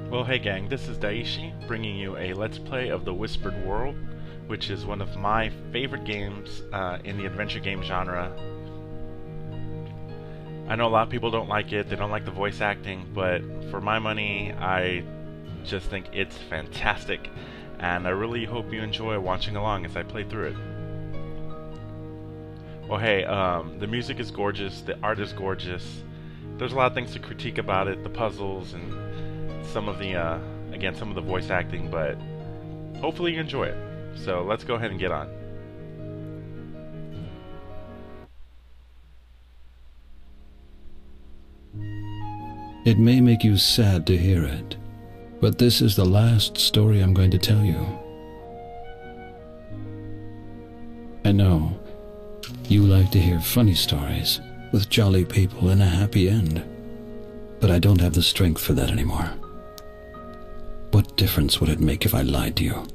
Well, hey gang, this is Daishi, bringing you a Let's Play of The Whispered World, which is one of my favorite games in the adventure game genre. I know a lot of people don't like it, they don't like the voice acting, but for my money, I just think it's fantastic, and I really hope you enjoy watching along as I play through it. Well, hey, the music is gorgeous, the art is gorgeous, there's a lot of things to critique about it, the puzzles, and some of the, again, some of the voice acting, but hopefully you enjoy it. So let's go ahead and get on. It may make you sad to hear it, but this is the last story I'm going to tell you. I know, you like to hear funny stories with jolly people and a happy end, but I don't have the strength for that anymore. What difference would it make if I lied to you?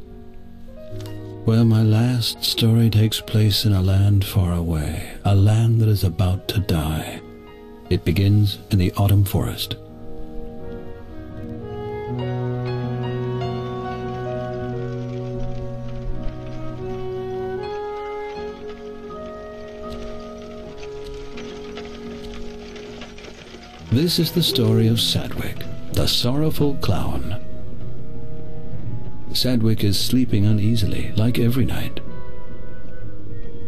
Well, my last story takes place in a land far away, a land that is about to die. It begins in the autumn forest. This is the story of Sadwick, the sorrowful clown. Sadwick is sleeping uneasily, like every night.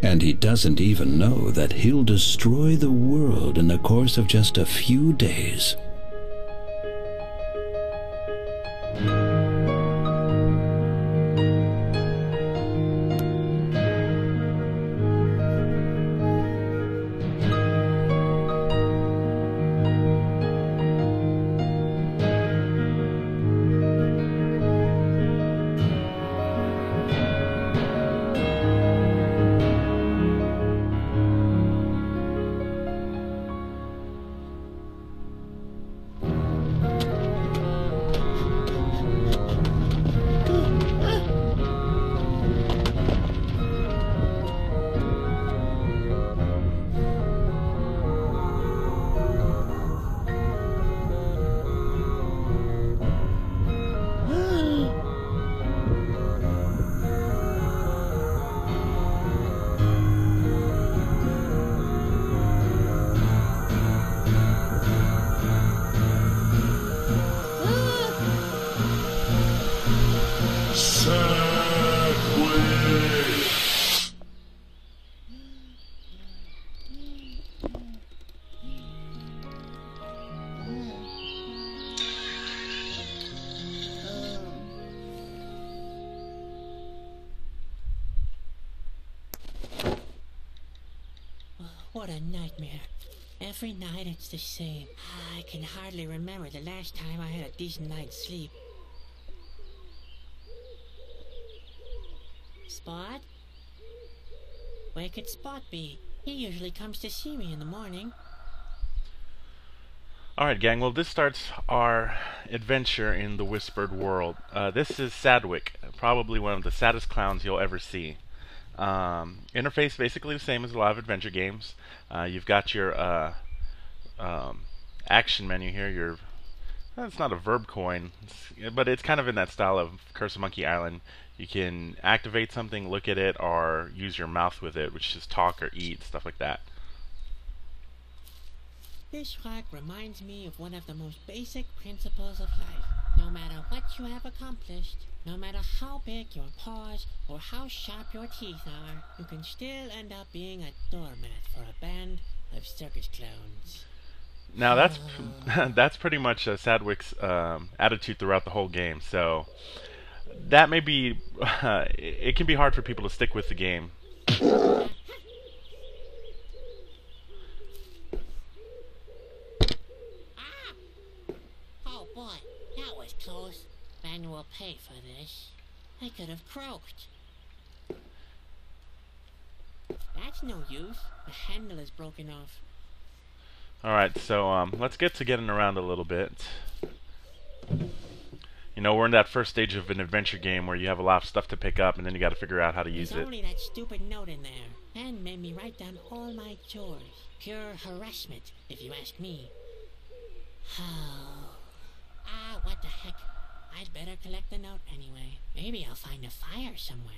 And he doesn't even know that he'll destroy the world in the course of just a few days. What a nightmare. Every night it's the same. I can hardly remember the last time I had a decent night's sleep. Spot? Where could Spot be? He usually comes to see me in the morning. Alright gang, well this starts our adventure in the Whispered World. This is Sadwick, probably one of the saddest clowns you'll ever see. Interface basically the same as a lot of adventure games. You've got your action menu here. It's not a verb coin, but it's kind of in that style of Curse of Monkey Island. You can activate something, look at it, or use your mouth with it, which is talk or eat, stuff like that. This rock reminds me of one of the most basic principles of life. No matter what you have accomplished, no matter how big your paws or how sharp your teeth are, you can still end up being a doormat for a band of circus clowns. Now that's pretty much Sadwick's attitude throughout the whole game. So that may be it can be hard for people to stick with the game. one will pay for this. I could have croaked. That's no use. The handle is broken off. Alright, so let's get to getting around a little bit. You know, we're in that first stage of an adventure game where you have a lot of stuff to pick up and then you gotta figure out how to use it. There's only that stupid note in there. And made me write down all my chores. Pure harassment, if you ask me. What the heck. I'd better collect the note anyway. Maybe I'll find a fire somewhere.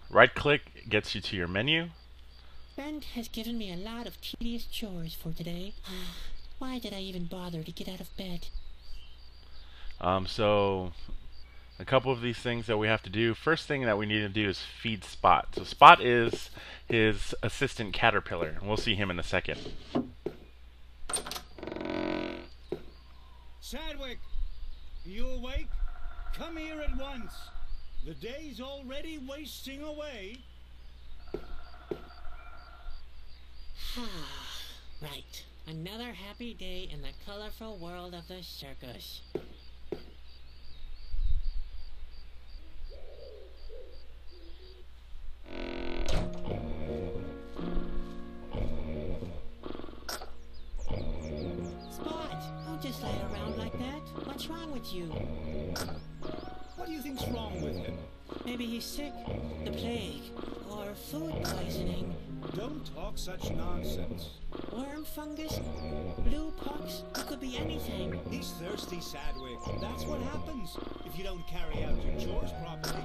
Right click gets you to your menu. Brent has given me a lot of tedious chores for today. Why did I even bother to get out of bed? So a couple of these things that we have to do. First thing that we need to do is feed Spot. So Spot is his assistant caterpillar, and we'll see him in a second. Sadwick, you awake? Come here at once. The day's already wasting away. Right. Another happy day in the colorful world of the circus. Spot, don't just lay around like that. What's wrong with you? What do you think's wrong with him? Maybe he's sick, the plague, or food poisoning. Don't talk such nonsense. Worm fungus, blue pox, it could be anything. He's thirsty, Sadwick. That's what happens if you don't carry out your chores properly.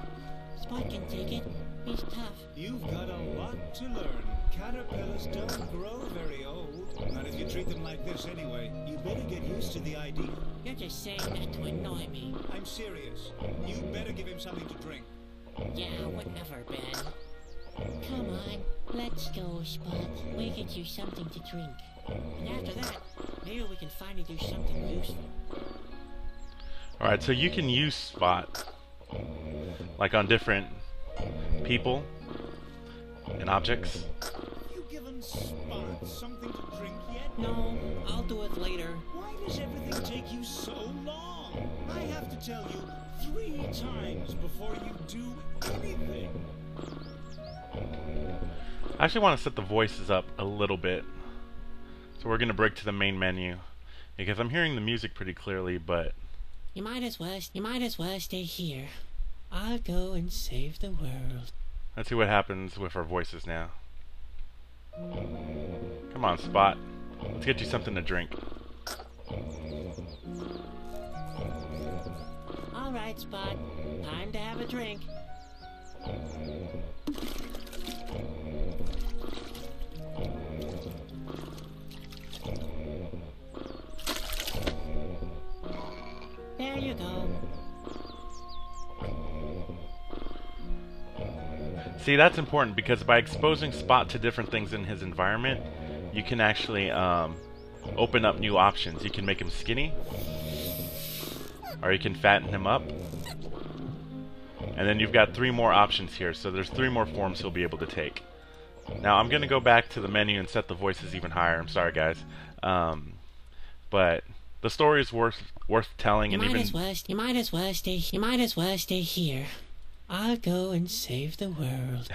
Spot can take it. He's tough. You've got a lot to learn. Caterpillars don't grow very old. Not if you treat them like this anyway. You better get used to the idea. You're just saying that to annoy me. I'm serious. You better give him something to drink. Yeah, whatever, Ben. Come on, let's go, Spot. We get you something to drink. And after that, maybe we can finally do something useful. Alright, so you can use Spot like on different people and objects. You given Spot something to drink yet? No, I'll do it later. Why does everything take you so long? I have to tell you 3 times before you do anything. I actually want to set the voices up a little bit. So we're going to break to the main menu because I'm hearing the music pretty clearly, but You might as well stay here. I'll go and save the world. let's see what happens with our voices now. Come on, Spot. Let's get you something to drink. All right, Spot. Time to have a drink. There you go. See, that's important because by exposing Spot to different things in his environment, you can actually open up new options. You can make him skinny, or you can fatten him up. And then you've got 3 more options here, so there's 3 more forms he'll be able to take. Now, I'm going to go back to the menu and set the voices even higher. I'm sorry, guys. But the story is worth telling, and even You might as well stay here. I'll go and save the world.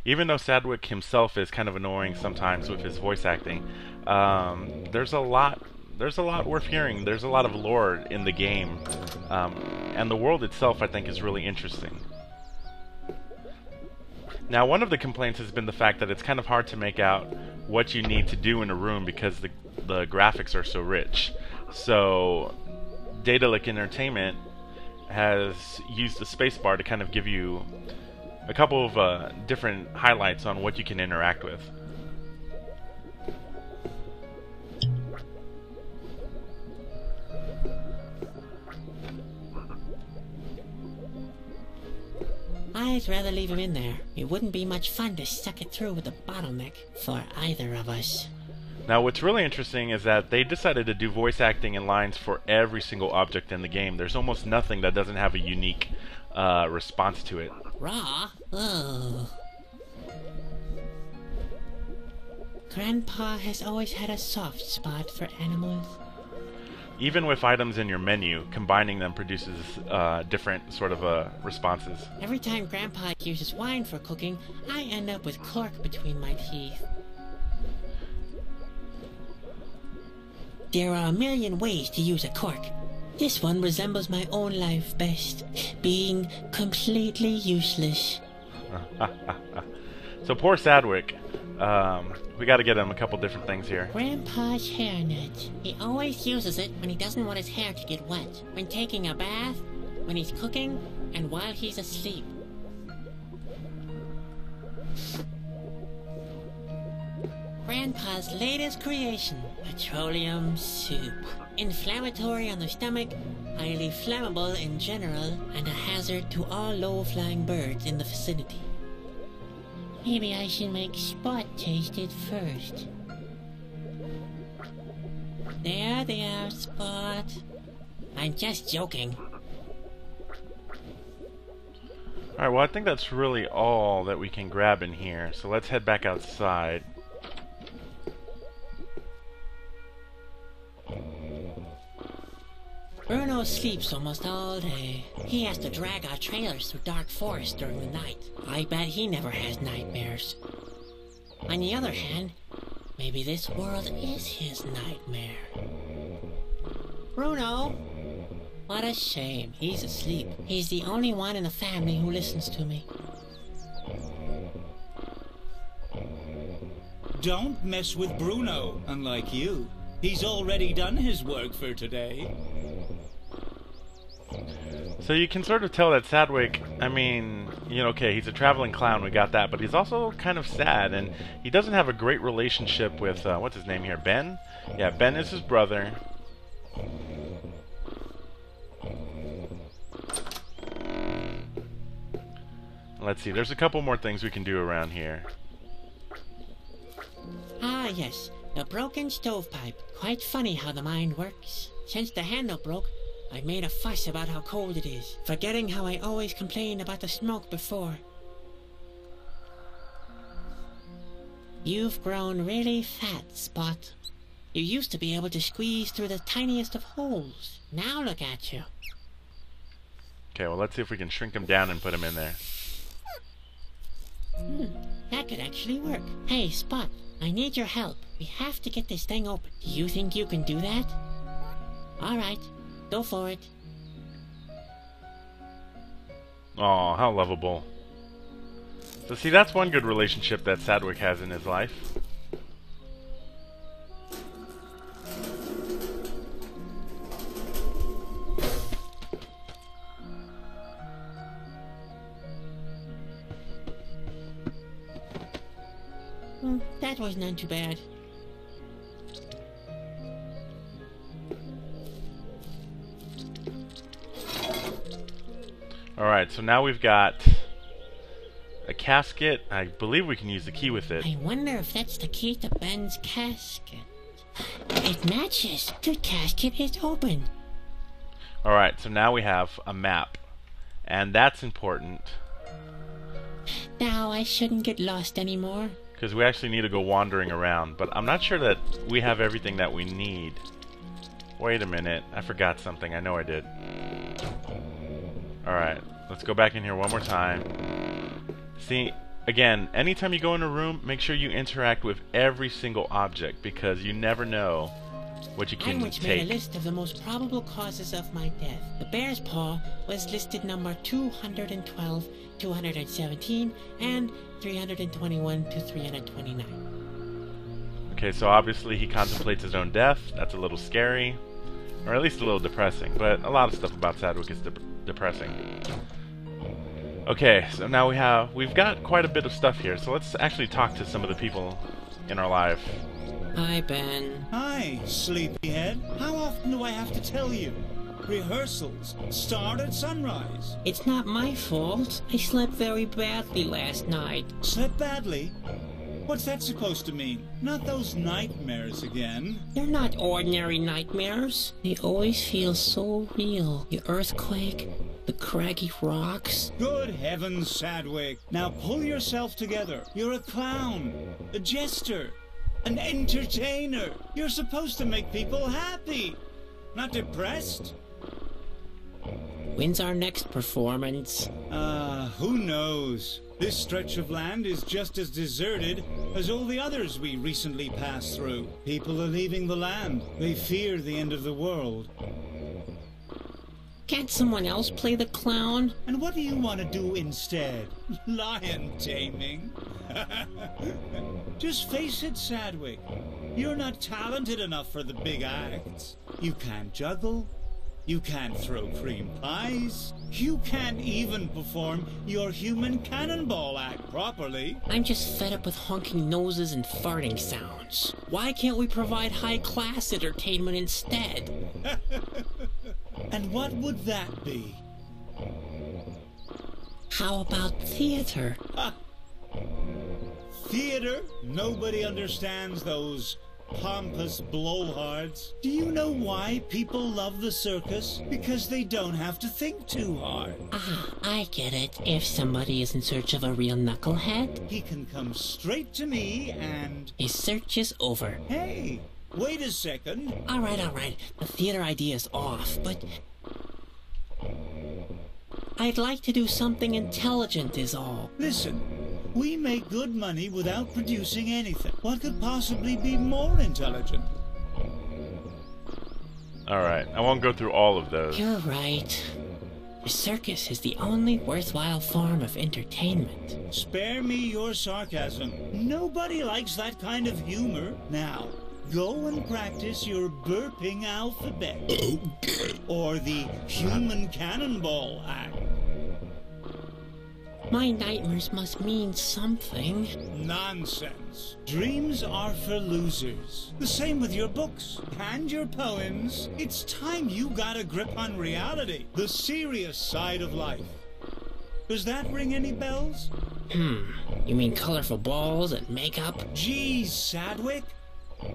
even though Sadwick himself is kind of annoying sometimes with his voice acting, there's a lot worth hearing. There's a lot of lore in the game, and the world itself, I think, is really interesting. Now, one of the complaints has been the fact that it's kind of hard to make out what you need to do in a room because the graphics are so rich. So, Daedalic Entertainment has used the spacebar to kind of give you a couple of different highlights on what you can interact with. I'd rather leave him in there. It wouldn't be much fun to suck it through with a bottleneck for either of us. Now, what's really interesting is that they decided to do voice acting and lines for every single object in the game. There's almost nothing that doesn't have a unique response to it. Raw? Oh. Grandpa has always had a soft spot for animals. even with items in your menu, combining them produces different sort of responses. Every time Grandpa uses wine for cooking, I end up with cork between my teeth. There are a million ways to use a cork. This one resembles my own life best, being completely useless. So poor Sadwick. We gotta get him a couple different things here. Grandpa's hairnet. He always uses it when he doesn't want his hair to get wet. When taking a bath, when he's cooking, and while he's asleep. Grandpa's latest creation, petroleum soup. Inflammatory on the stomach, highly flammable in general, and a hazard to all low-flying birds in the vicinity. Maybe I should make Spot taste it first. There, Spot. I'm just joking. Alright, well I think that's really all that we can grab in here, so let's head back outside. Bruno sleeps almost all day. He has to drag our trailers through dark forests during the night. I bet he never has nightmares. On the other hand, maybe this world is his nightmare. Bruno! What a shame. He's asleep. He's the only one in the family who listens to me. Don't mess with Bruno, unlike you. He's already done his work for today. So you can sort of tell that Sadwick, I mean, you know, okay, he's a traveling clown, we got that, but he's also kind of sad, and he doesn't have a great relationship with, what's his name here, Ben? Yeah, Ben is his brother. Let's see, there's a couple more things we can do around here. Ah, yes, the broken stovepipe. Quite funny how the mind works. Since the handle broke, I've made a fuss about how cold it is, forgetting how I always complained about the smoke before. You've grown really fat, Spot. You used to be able to squeeze through the tiniest of holes. Now look at you. Okay, well let's see if we can shrink him down and put him in there. That could actually work. Hey, Spot, I need your help. We have to get this thing open. Do you think you can do that? Alright. Go for it. Aw, how lovable. So see, that's one good relationship that Sadwick has in his life. That was not too bad. Alright, so now we've got a casket. I believe we can use the key with it. I wonder if that's the key to Ben's casket. It matches. The casket is open. Alright, so now we have a map. And that's important. Now I shouldn't get lost anymore. Because we actually need to go wandering around. But I'm not sure that we have everything that we need. Wait a minute. I forgot something. I know I did. Alright, let's go back in here one more time. See, again, anytime you go in a room, make sure you interact with every single object, because you never know what you can Which take. made a list of the most probable causes of my death. The bear's paw was listed number 212, 217, and 321 to 329. Okay, so obviously he contemplates his own death. That's a little scary, or at least a little depressing, but a lot of stuff about Sadwick is depressing. Okay, so now we've got quite a bit of stuff here, so let's actually talk to some of the people in our life. Hi, Ben. Hi, sleepyhead. How often do I have to tell you? Rehearsals start at sunrise. It's not my fault. I slept very badly last night. Slept badly? What's that supposed to mean? Not those nightmares again. They're not ordinary nightmares. They always feel so real. The earthquake, the craggy rocks. Good heavens, Sadwick. Now pull yourself together. You're a clown, a jester, an entertainer. You're supposed to make people happy. Not depressed? When's our next performance? Who knows? This stretch of land is just as deserted as all the others we recently passed through. People are leaving the land. They fear the end of the world. Can't someone else play the clown? And what do you want to do instead? Lion taming? Just face it, Sadwick. You're not talented enough for the big acts. You can't juggle. You can't throw cream pies. You can't even perform your human cannonball act properly. I'm just fed up with honking noses and farting sounds. Why can't we provide high-class entertainment instead? And what would that be? How about theater? Theater? Nobody understands those pompous blowhards. Do you know why people love the circus? Because they don't have to think too hard. Ah, I get it. If somebody is in search of a real knucklehead, He can come straight to me and... his search is over. Hey, wait a second. All right. The theater idea is off, but I'd like to do something intelligent is all. Listen, we make good money without producing anything. What could possibly be more intelligent? Alright, I won't go through all of those. You're right. The circus is the only worthwhile form of entertainment. Spare me your sarcasm. Nobody likes that kind of humor. Now, go and practice your burping alphabet. Or the human cannonball act. My nightmares must mean something. Nonsense. Dreams are for losers. The same with your books and your poems. It's time you got a grip on reality, the serious side of life. Does that ring any bells? You mean colorful balls and makeup? Geez, Sadwick.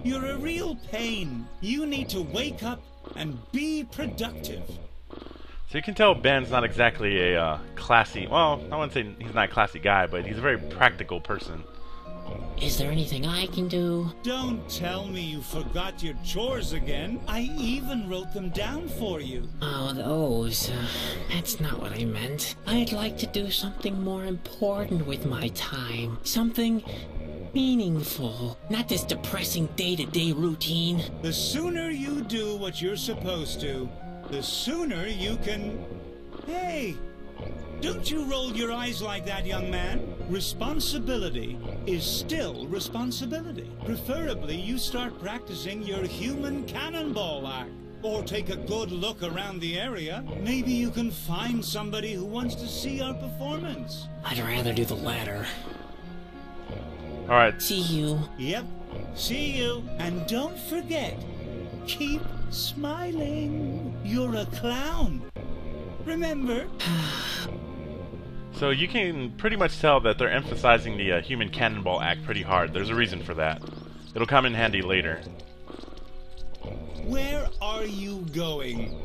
You're a real pain. You need to wake up and be productive. So you can tell Ben's not exactly a classy, well, I wouldn't say he's not a classy guy, but he's a very practical person. Is there anything I can do? Don't tell me you forgot your chores again. I even wrote them down for you. Oh, those. That's not what I meant. I'd like to do something more important with my time. Something meaningful. Not this depressing day-to-day routine. The sooner you do what you're supposed to, the sooner you can... Hey, don't you roll your eyes like that, young man. Responsibility is still responsibility. Preferably, you start practicing your human cannonball act. Or take a good look around the area. Maybe you can find somebody who wants to see our performance. I'd rather do the latter. Alright, See you. Yep, see you. And don't forget, keep smiling. You're a clown. Remember? so you can pretty much tell that they're emphasizing the human cannonball act pretty hard. There's a reason for that. It'll come in handy later. Where are you going?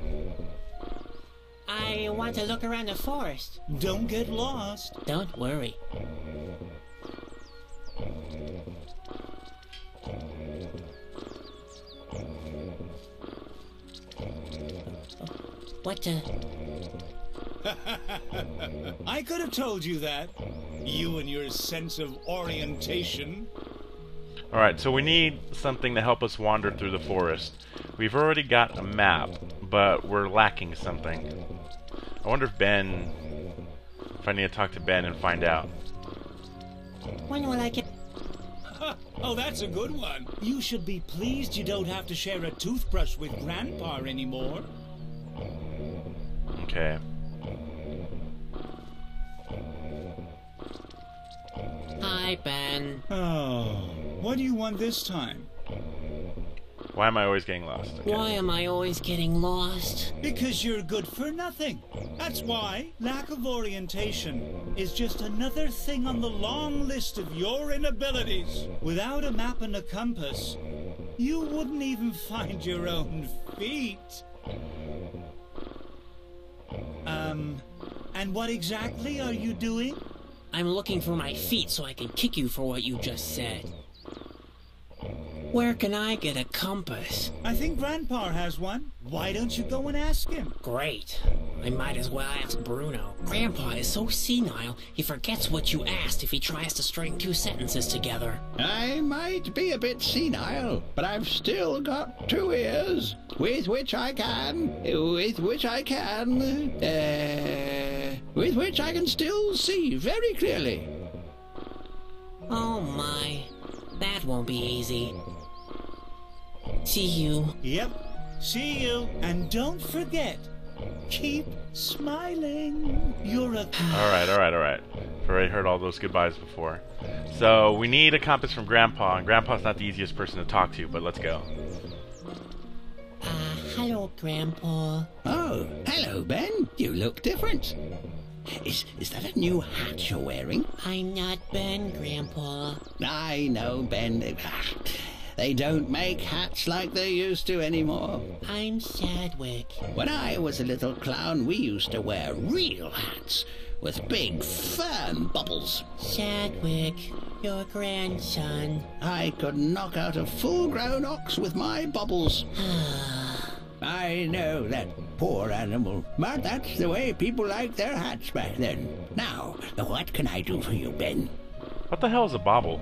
I want to look around the forest. Don't get lost. Don't worry. What the... I could have told you that. You and your sense of orientation. Alright, so we need something to help us wander through the forest. We've already got a map, but we're lacking something. I wonder if I need to talk to Ben and find out. When will I get... Oh, that's a good one. You should be pleased you don't have to share a toothbrush with Grandpa anymore. Okay. Hi, Ben. Oh, what do you want this time? Why am I always getting lost? Okay. Why am I always getting lost? Because you're good for nothing. That's why. Lack of orientation is just another thing on the long list of your inabilities. Without a map and a compass, you wouldn't even find your own feet. And what exactly are you doing? I'm looking for my feet so I can kick you for what you just said. Where can I get a compass? I think Grandpa has one. Why don't you go and ask him? Great. I might as well ask Bruno. Grandpa is so senile, he forgets what you asked if he tries to string two sentences together. I might be a bit senile, but I've still got 2 ears, with which I can still see very clearly. Oh my, that won't be easy. See you. Yep. See you. And don't forget, keep smiling. You're a... Alright. I've already heard all those goodbyes before. So, we need a compass from Grandpa, and Grandpa's not the easiest person to talk to, but let's go. Hello, Grandpa. Oh, hello, Ben. You look different. Is that a new hat you're wearing? I'm not Ben, Grandpa. I know, Ben. They don't make hats like they used to anymore. I'm Sadwick. When I was a little clown, we used to wear real hats with big, firm bubbles. Sadwick, your grandson. I could knock out a full-grown ox with my bubbles. I know, that poor animal. But that's the way people liked their hats back then. Now, what can I do for you, Ben? What the hell is a bobble?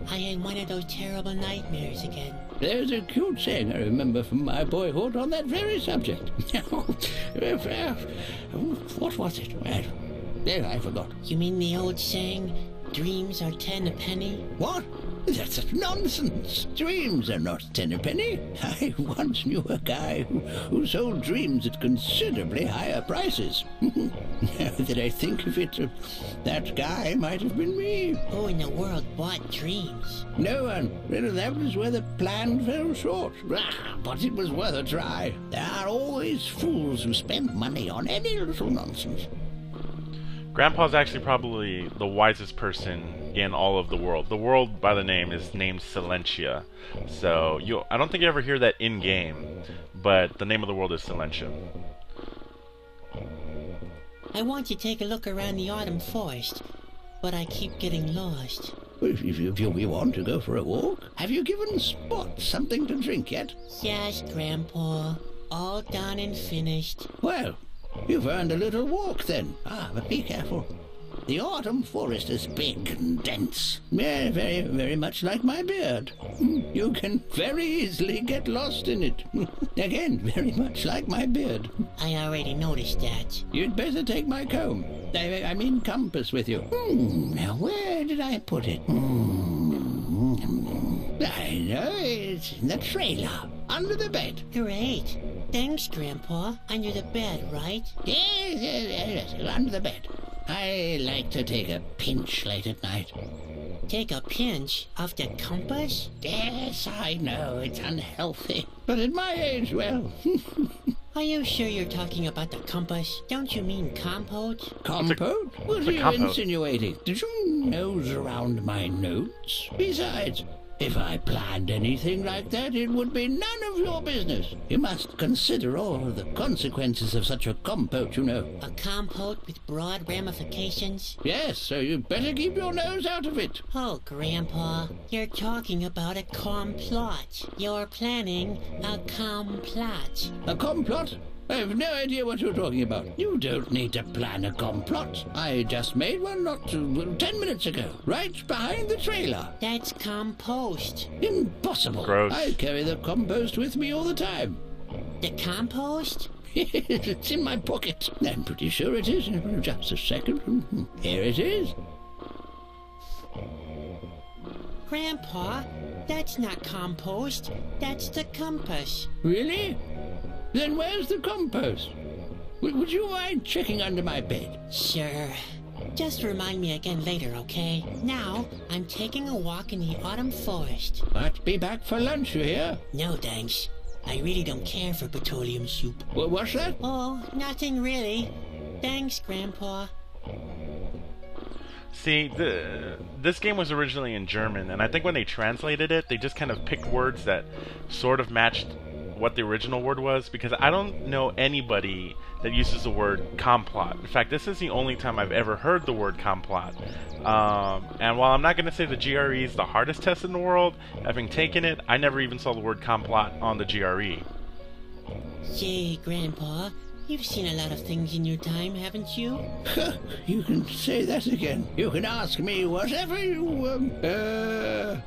I had one of those terrible nightmares again. There's a cute saying I remember from my boyhood on that very subject. What was it? I forgot. You mean the old saying, dreams are 10 a penny? What? That's nonsense. Dreams are not 10 a penny. I once knew a guy who sold dreams at considerably higher prices. Now that I think of it, that guy might have been me. Who in the world bought dreams? No one. Well, that was where the plan fell short. But it was worth a try. There are always fools who spend money on any little nonsense. Grandpa's actually probably the wisest person in all of the world. The world, by the name, is named Silentia. So, I don't think you ever hear that in-game, but the name of the world is Silentia. I want to take a look around the autumn forest, but I keep getting lost. If you want to go for a walk, have you given Spot something to drink yet? Yes, Grandpa. All done and finished. Well, you've earned a little walk then. But be careful. The autumn forest is big and dense. Very, very, very much like my beard. You can very easily get lost in it. Again, very much like my beard. I already noticed that. You'd better take my comb. I mean compass with you. Now where did I put it? I know, it's in the trailer. Under the bed. Great. Thanks, Grandpa. Under the bed, right? Yes, under the bed. I like to take a pinch late at night. Take a pinch of the compass? Yes, I know, it's unhealthy. But at my age, well... Are you sure you're talking about the compass? Don't you mean compote? Compote? What are you compote. insinuating? Did you nose around my notes? Besides, if I planned anything like that, it would be none of your business. You must consider all of the consequences of such a compote, you know. A compote with broad ramifications? Yes, so you'd better keep your nose out of it. Oh, Grandpa, you're talking about a complot. You're planning a complot. A complot? I have no idea what you're talking about. You don't need to plan a complot. I just made one not 10 minutes ago, right behind the trailer. That's compost. Impossible. Gross. I carry the compost with me all the time. The compost? It's in my pocket. I'm pretty sure it is. Just a second. Here it is. Grandpa, that's not compost. That's the compass. Really? Then where's the compost? Would you mind checking under my bed? Sure. Just remind me again later, okay? Now, I'm taking a walk in the autumn forest. But be back for lunch, you hear? No, thanks. I really don't care for petroleum soup. What's that? Oh, nothing really. Thanks, Grandpa. See, this game was originally in German, and I think when they translated it, they just kind of picked words that sort of matched what the original word was, because I don't know anybody that uses the word complot. In fact, this is the only time I've ever heard the word complot. And while I'm not going to say the GRE is the hardest test in the world, having taken it, I never even saw the word complot on the GRE. Say, Grandpa, you've seen a lot of things in your time, haven't you? You can say that again. You can ask me whatever you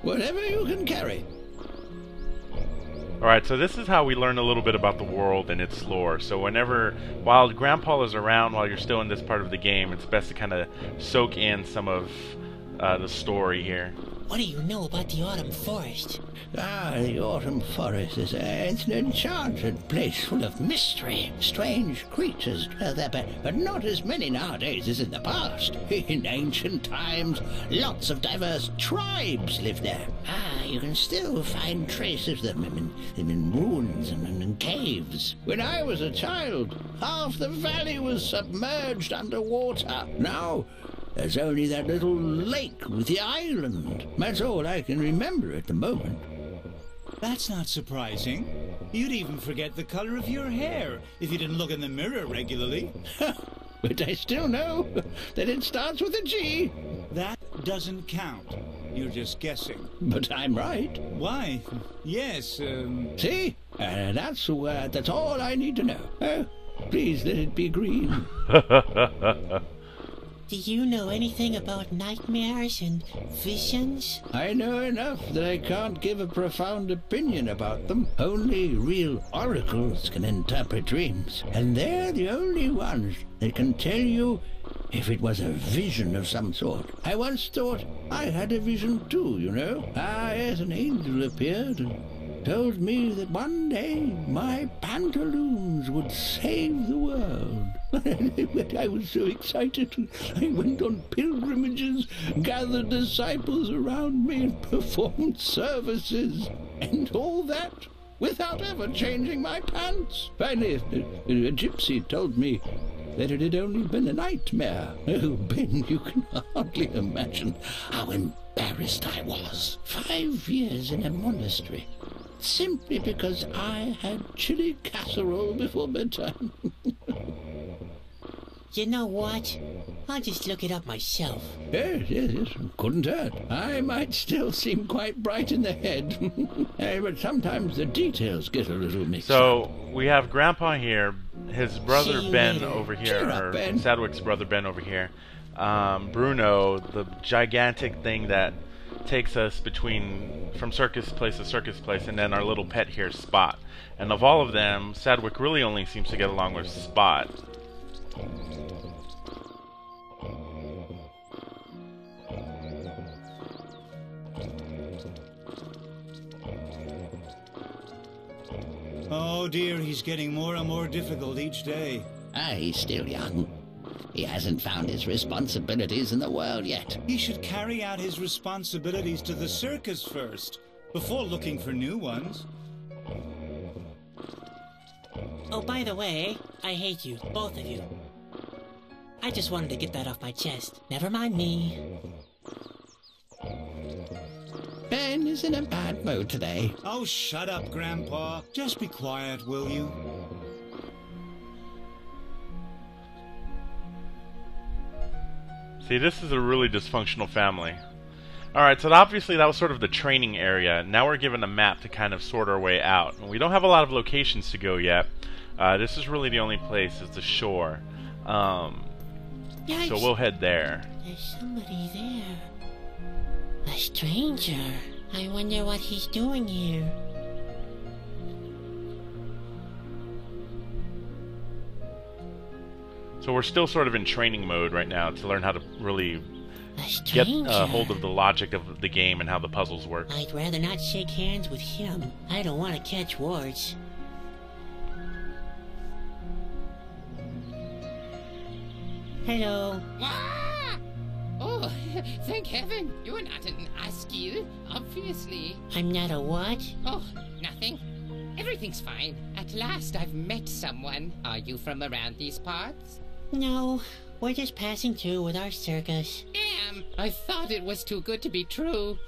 can carry. Alright, so this is how we learn a little bit about the world and its lore. So while Grandpa is around, while you're still in this part of the game, it's best to kind of soak in some of the story here. What do you know about the Autumn Forest? The Autumn Forest it's an enchanted place full of mystery. Strange creatures dwell there, but not as many nowadays as in the past. In ancient times, lots of diverse tribes lived there. You can still find traces of them in ruins and in caves. When I was a child, half the valley was submerged underwater. Now, there's only that little lake with the island. That's all I can remember at the moment. That's not surprising. You'd even forget the color of your hair if you didn't look in the mirror regularly. But I still know that it starts with a G. That doesn't count. You're just guessing. But I'm right. Why? Yes, See? That's all I need to know. Please let it be green. Do you know anything about nightmares and visions? I know enough that I can't give a profound opinion about them. Only real oracles can interpret dreams, and they're the only ones that can tell you if it was a vision of some sort. I once thought I had a vision too, you know. Yes, an angel appeared and told me that one day my pantaloons would save the world. I was so excited. I went on pilgrimages, gathered disciples around me, and performed services. And all that without ever changing my pants. Finally, a gypsy told me that it had only been a nightmare. Oh, Ben, you can hardly imagine how embarrassed I was. 5 years in a monastery, simply because I had chili casserole before bedtime. You know what? I'll just look it up myself. Yes, couldn't hurt. I might still seem quite bright in the head, but sometimes the details get a little mixed up. So, we have Grandpa here, his brother See you Ben later. over here, Cheer up, or Ben. Sadwick's brother Ben over here, Bruno, the gigantic thing that takes us from circus place to circus place, and then our little pet here, Spot. And of all of them, Sadwick really only seems to get along with Spot. oh dear, he's getting more and more difficult each day. He's still young. He hasn't found his responsibilities in the world yet. He should carry out his responsibilities to the circus first, before looking for new ones. Oh, by the way, I hate you, both of you. I just wanted to get that off my chest. Never mind me. Ben is in a bad mood today. Oh, shut up, Grandpa. Just be quiet, will you? See, this is a really dysfunctional family. Alright, so obviously that was sort of the training area. Now we're given a map to kind of sort our way out. And we don't have a lot of locations to go yet. This is really the only place, is the shore. Yikes. So we'll head there. There's somebody there. A stranger. I wonder what he's doing here. So we're still sort of in training mode right now to learn how to really A get stranger. a hold of the logic of the game and how the puzzles work. I'd rather not shake hands with him. I don't want to catch warts. Hello. Ah! Oh, thank heaven, you're not an Askew, obviously. I'm not a what? Oh, nothing. Everything's fine. At last I've met someone. Are you from around these parts? No, we're just passing through with our circus. Damn, I thought it was too good to be true.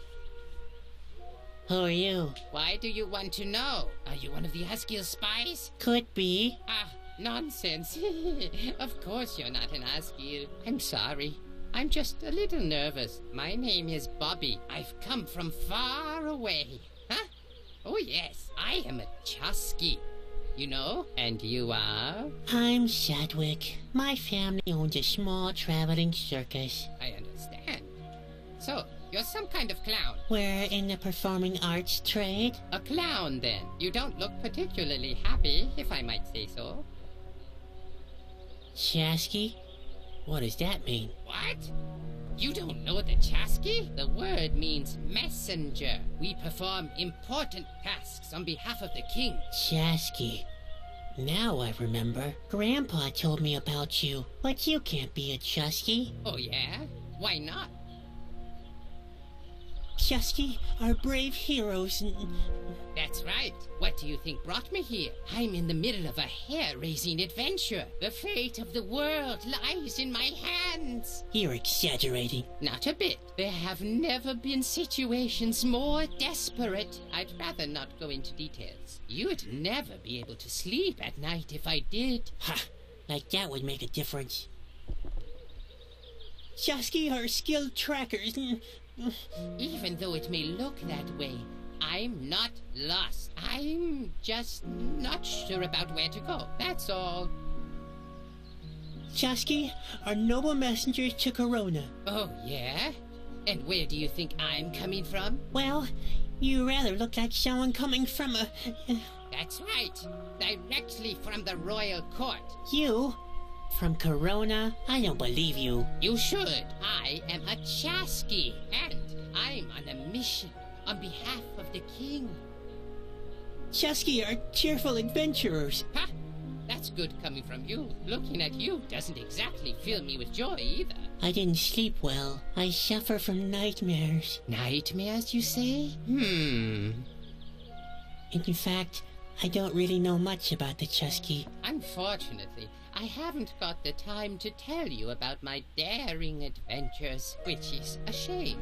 Who are you? Why do you want to know? Are you one of the Asgil spies? Could be. Ah, nonsense. Of course you're not an Asgil. I'm sorry. I'm just a little nervous. My name is Bobby. I've come from far away. Huh? Oh yes, I am a Chusky. You know? And you are? I'm Sadwick. My family owns a small traveling circus. I understand. So, you're some kind of clown. We're in the performing arts trade. A clown, then. You don't look particularly happy, if I might say so. Chasky? What does that mean? What? You don't know the Chasky? The word means messenger. We perform important tasks on behalf of the king. Chasky. Now I remember. Grandpa told me about you, but you can't be a Chusky. Oh yeah? Why not? Chusky are brave heroes and... That's right. What do you think brought me here? I'm in the middle of a hair-raising adventure. The fate of the world lies in my hands. You're exaggerating. Not a bit. There have never been situations more desperate. I'd rather not go into details. You'd never be able to sleep at night if I did. Ha! Like that would make a difference. Chusky are skilled trackers. Even though it may look that way, I'm not lost. I'm just not sure about where to go. That's all. Chusky are noble messengers to Corona. Oh, yeah? And where do you think I'm coming from? Well, you rather look like someone coming from a... That's right. Directly from the royal court. You? From Corona? I don't believe you. You should. I am a Chasky, and I'm on a mission on behalf of the king. Chusky are cheerful adventurers. Ha! That's good coming from you. Looking at you doesn't exactly fill me with joy either. I didn't sleep well. I suffer from nightmares. Nightmares, you say? In fact, I don't really know much about the Chusky. Unfortunately, I haven't got the time to tell you about my daring adventures, which is a shame.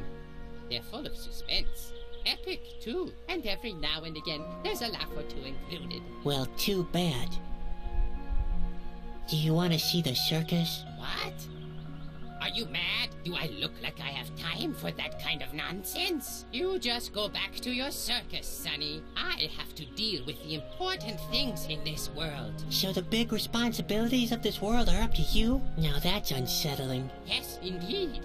They're full of suspense. Epic, too. And every now and again, there's a laugh or two included. Well, too bad. Do you want to see the circus? What? Are you mad? Do I look like I have time for that kind of nonsense? You just go back to your circus, Sonny. I have to deal with the important things in this world. So the big responsibilities of this world are up to you? Now that's unsettling. Yes, indeed.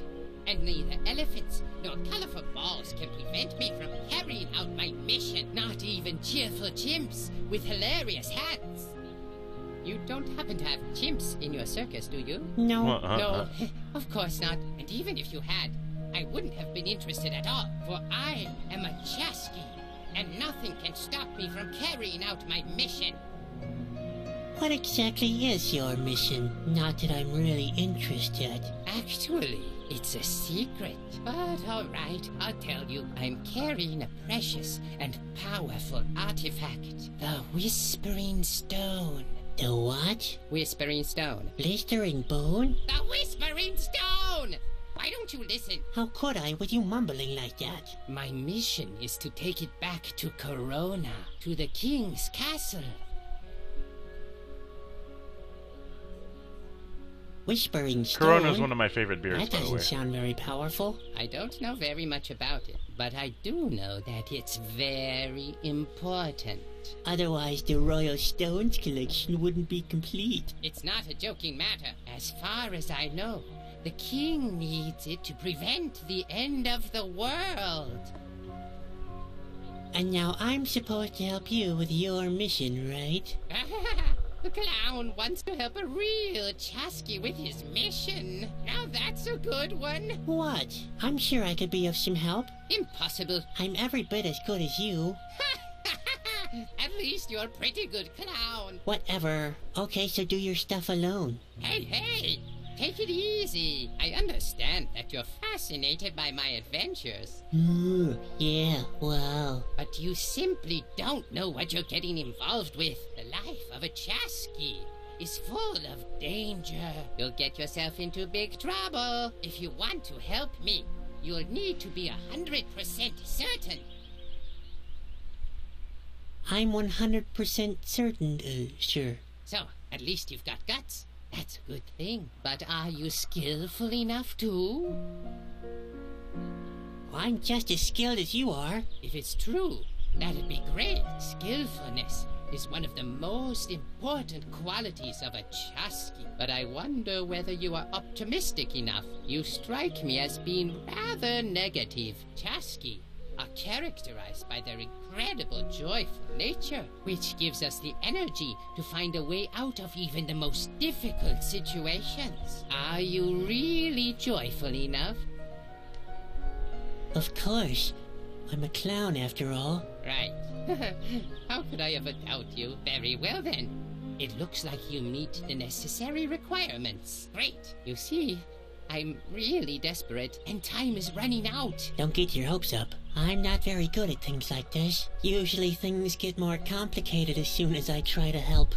And neither elephants nor colorful balls can prevent me from carrying out my mission. Not even cheerful chimps with hilarious hats. You don't happen to have chimps in your circus, do you? No. No, of course not. And even if you had, I wouldn't have been interested at all, for I am a Chasky, and nothing can stop me from carrying out my mission. What exactly is your mission? Not that I'm really interested. Actually, it's a secret. But all right, I'll tell you. I'm carrying a precious and powerful artifact, the Whispering Stone. The what? Whispering Stone. Blistering bone? The Whispering Stone! Why don't you listen? How could I with you mumbling like that? My mission is to take it back to Corona, to the king's castle. Whispering Stone? Corona's one of my favorite beers, That by the way. doesn't sound very powerful. I don't know very much about it, but I do know that it's very important. Otherwise, the Royal Stones collection wouldn't be complete. It's not a joking matter. As far as I know, the king needs it to prevent the end of the world. And now I'm supposed to help you with your mission, right? The clown wants to help a real Chasky with his mission. Now that's a good one. What? I'm sure I could be of some help. Impossible. I'm every bit as good as you. At least you're a pretty good clown. Whatever. Okay, so do your stuff alone. Hey! Take it easy. I understand that you're fascinated by my adventures. Yeah, well... But you simply don't know what you're getting involved with. The life of a Chasky is full of danger. You'll get yourself into big trouble. If you want to help me, you'll need to be 100% certain. I'm 100% certain, sure. So, at least you've got guts. That's a good thing. But are you skillful enough too? I'm just as skilled as you are. If it's true, that'd be great. Skillfulness is one of the most important qualities of a Chasky. But I wonder whether you are optimistic enough. You strike me as being rather negative. Chasky are characterized by their incredible joyful nature, which gives us the energy to find a way out of even the most difficult situations. Are you really joyful enough? Of course. I'm a clown after all. Right. How could I ever doubt you? Very well then. It looks like you meet the necessary requirements. Great. You see, I'm really desperate, and time is running out. Don't get your hopes up. I'm not very good at things like this. Usually things get more complicated as soon as I try to help.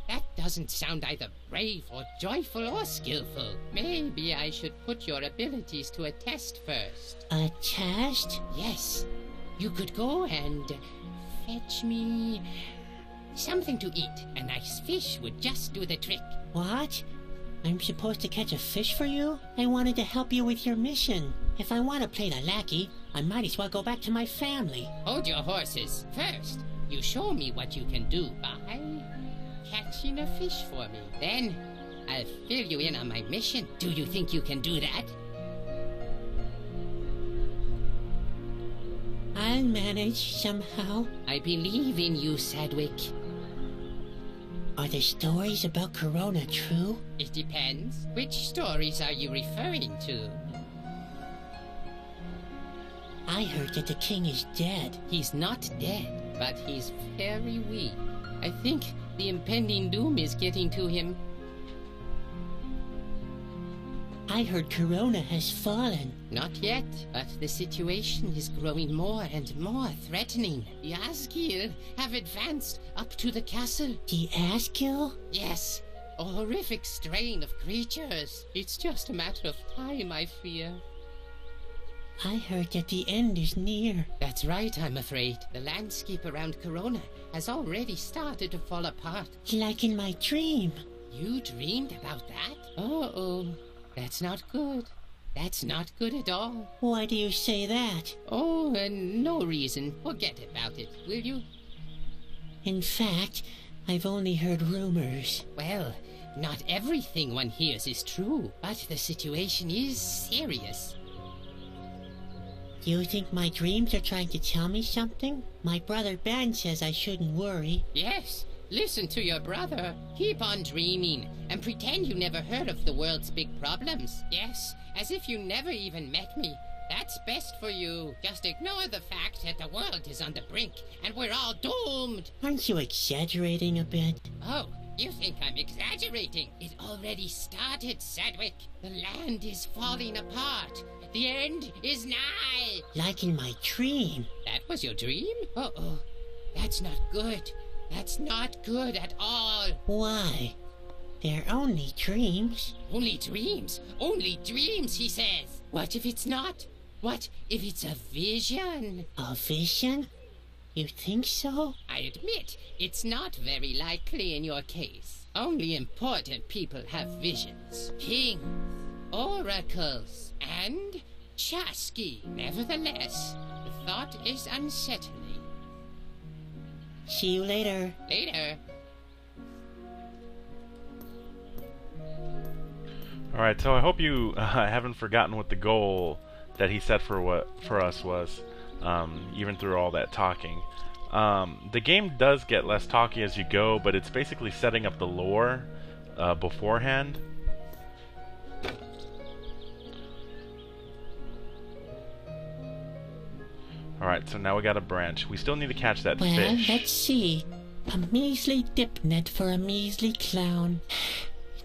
That doesn't sound either brave or joyful or skillful. Maybe I should put your abilities to a test first. A test? Yes. You could go and fetch me something to eat. A nice fish would just do the trick. What? I'm supposed to catch a fish for you? I wanted to help you with your mission. If I want to play the lackey, I might as well go back to my family. Hold your horses. First, you show me what you can do by catching a fish for me. Then, I'll fill you in on my mission. Do you think you can do that? I'll manage somehow. I believe in you, Sadwick. Are the stories about Corona true? It depends. Which stories are you referring to? I heard that the king is dead. He's not dead, but he's very weak. I think the impending doom is getting to him. I heard Corona has fallen. Not yet, but the situation is growing more and more threatening. The Asgil have advanced up to the castle. The Asgil? Yes, a horrific strain of creatures. It's just a matter of time, I fear. I heard that the end is near. That's right, I'm afraid. The landscape around Corona has already started to fall apart. Like in my dream. You dreamed about that? Uh-oh. That's not good. That's not good at all. Why do you say that? Oh, no reason. Forget about it, will you? In fact, I've only heard rumors. Well, not everything one hears is true, but the situation is serious. You think my dreams are trying to tell me something? My brother Ben says I shouldn't worry. Yes, listen to your brother. Keep on dreaming and pretend you never heard of the world's big problems. Yes, as if you never even met me. That's best for you. Just ignore the fact that the world is on the brink and we're all doomed. Aren't you exaggerating a bit? Oh, you think I'm exaggerating? It already started, Sadwick. The land is falling apart. The end is nigh. Like in my dream. That was your dream? Uh-oh. That's not good. That's not good at all. Why? They're only dreams. Only dreams? Only dreams, he says. What if it's not? What if it's a vision? A vision? You think so? I admit, it's not very likely in your case. Only important people have visions. Kings, oracles, and Chasky. Nevertheless, the thought is unsettling. See you later. Later. Alright, so I hope you haven't forgotten what the goal that he set for us was, even through all that talking. The game does get less talky as you go, but it's basically setting up the lore beforehand. Alright, so now we got a branch. We still need to catch that Well, fish. let's see. A measly dip net for a measly clown.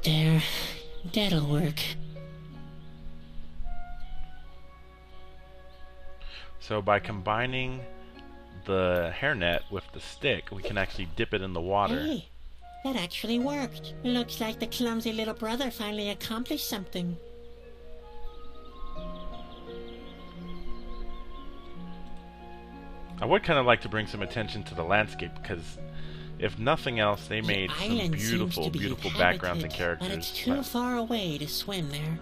There. That'll work. So by combining the hairnet with the stick, we can actually dip it in the water. Hey, that actually worked. Looks like the clumsy little brother finally accomplished something. I would kind of like to bring some attention to the landscape, because if nothing else, they made some beautiful, beautiful backgrounds and characters. But it's too far away to swim there.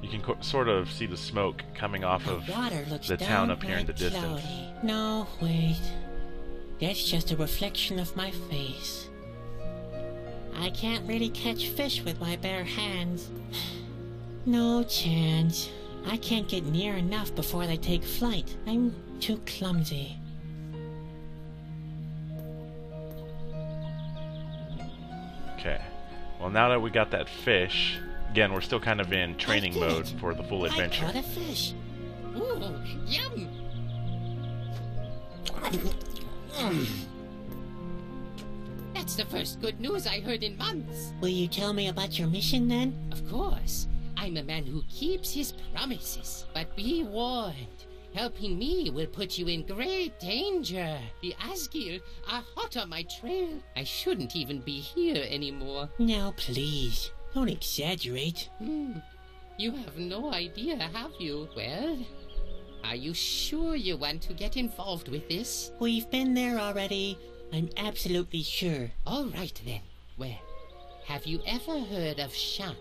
You can sort of see the smoke coming off of the town up here in the distance. Cloudy. No, wait. That's just a reflection of my face. I can't really catch fish with my bare hands. No chance. I can't get near enough before they take flight. I'm too clumsy. Okay. Well, now that we got that fish, again, we're still kind of in training mode for the full adventure. I caught a fish. Ooh, yum! That's the first good news I heard in months. Will you tell me about your mission then? Of course. I'm a man who keeps his promises. But be warned. Helping me will put you in great danger. The Asgir are hot on my trail. I shouldn't even be here anymore. Now, please, don't exaggerate. You have no idea, have you? Well, are you sure you want to get involved with this? We've been there already. I'm absolutely sure. All right, then. Well, have you ever heard of Shana?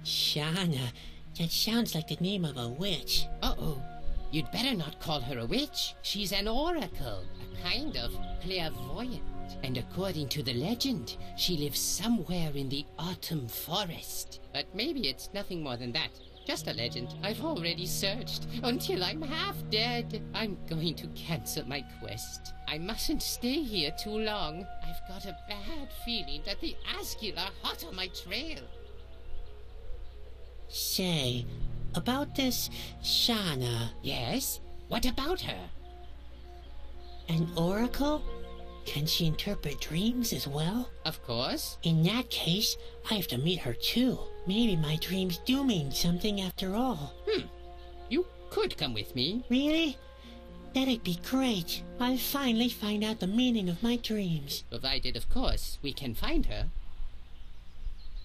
Shana? That sounds like the name of a witch. Uh-oh. You'd better not call her a witch. She's an oracle, a kind of clairvoyant. And according to the legend, she lives somewhere in the autumn forest. But maybe it's nothing more than that. Just a legend. I've already searched until I'm half dead. I'm going to cancel my quest. I mustn't stay here too long. I've got a bad feeling that the Asgir are hot on my trail. Say, about this Shana. Yes? What about her? An oracle? Can she interpret dreams as well? Of course. In that case, I have to meet her too. Maybe my dreams do mean something after all. You could come with me. Really? That'd be great. I'll finally find out the meaning of my dreams. Provided, of course, we can find her.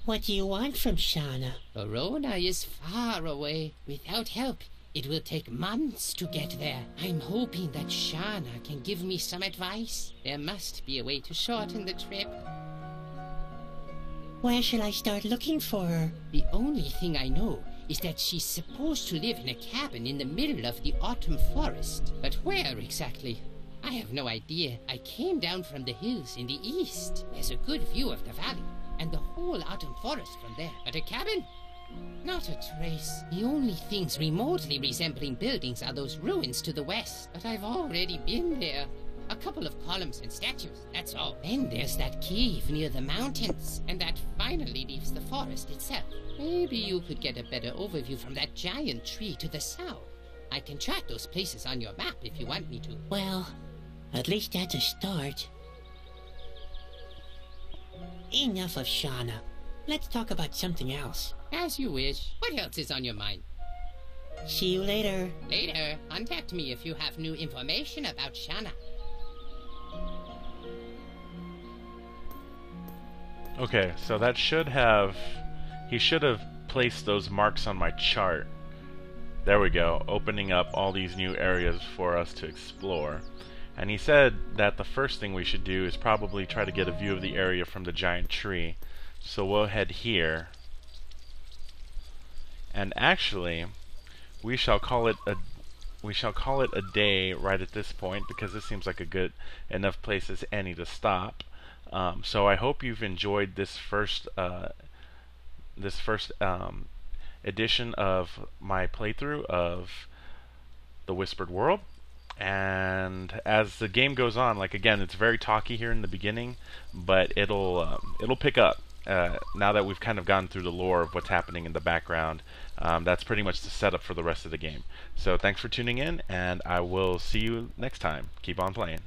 What do you want from Shana? Verona is far away. Without help, it will take months to get there. I'm hoping that Shana can give me some advice. There must be a way to shorten the trip. Where shall I start looking for her? The only thing I know is that she's supposed to live in a cabin in the middle of the autumn forest. But where exactly? I have no idea. I came down from the hills in the east. There's a good view of the valley and the whole autumn forest from there. But a cabin? Not a trace. The only things remotely resembling buildings are those ruins to the west. But I've already been there. A couple of columns and statues, that's all. Then there's that cave near the mountains, and that finally leaves the forest itself. Maybe you could get a better overview from that giant tree to the south. I can track those places on your map if you want me to. Well, at least that's a start. Enough of Shana. Let's talk about something else. As you wish. What else is on your mind? See you later. Later. Contact me if you have new information about Shana. Okay, so that should have... He should have placed those marks on my chart. There we go, opening up all these new areas for us to explore. And he said that the first thing we should do is probably try to get a view of the area from the giant tree. So we'll head here. And actually, we shall call it a day right at this point, because this seems like a good enough place as any to stop. So I hope you've enjoyed this first edition of my playthrough of the Whispered World. And as the game goes on, like again, it's very talky here in the beginning, but it'll pick up now that we've kind of gone through the lore of what's happening in the background. That's pretty much the setup for the rest of the game. So thanks for tuning in, and I will see you next time. Keep on playing.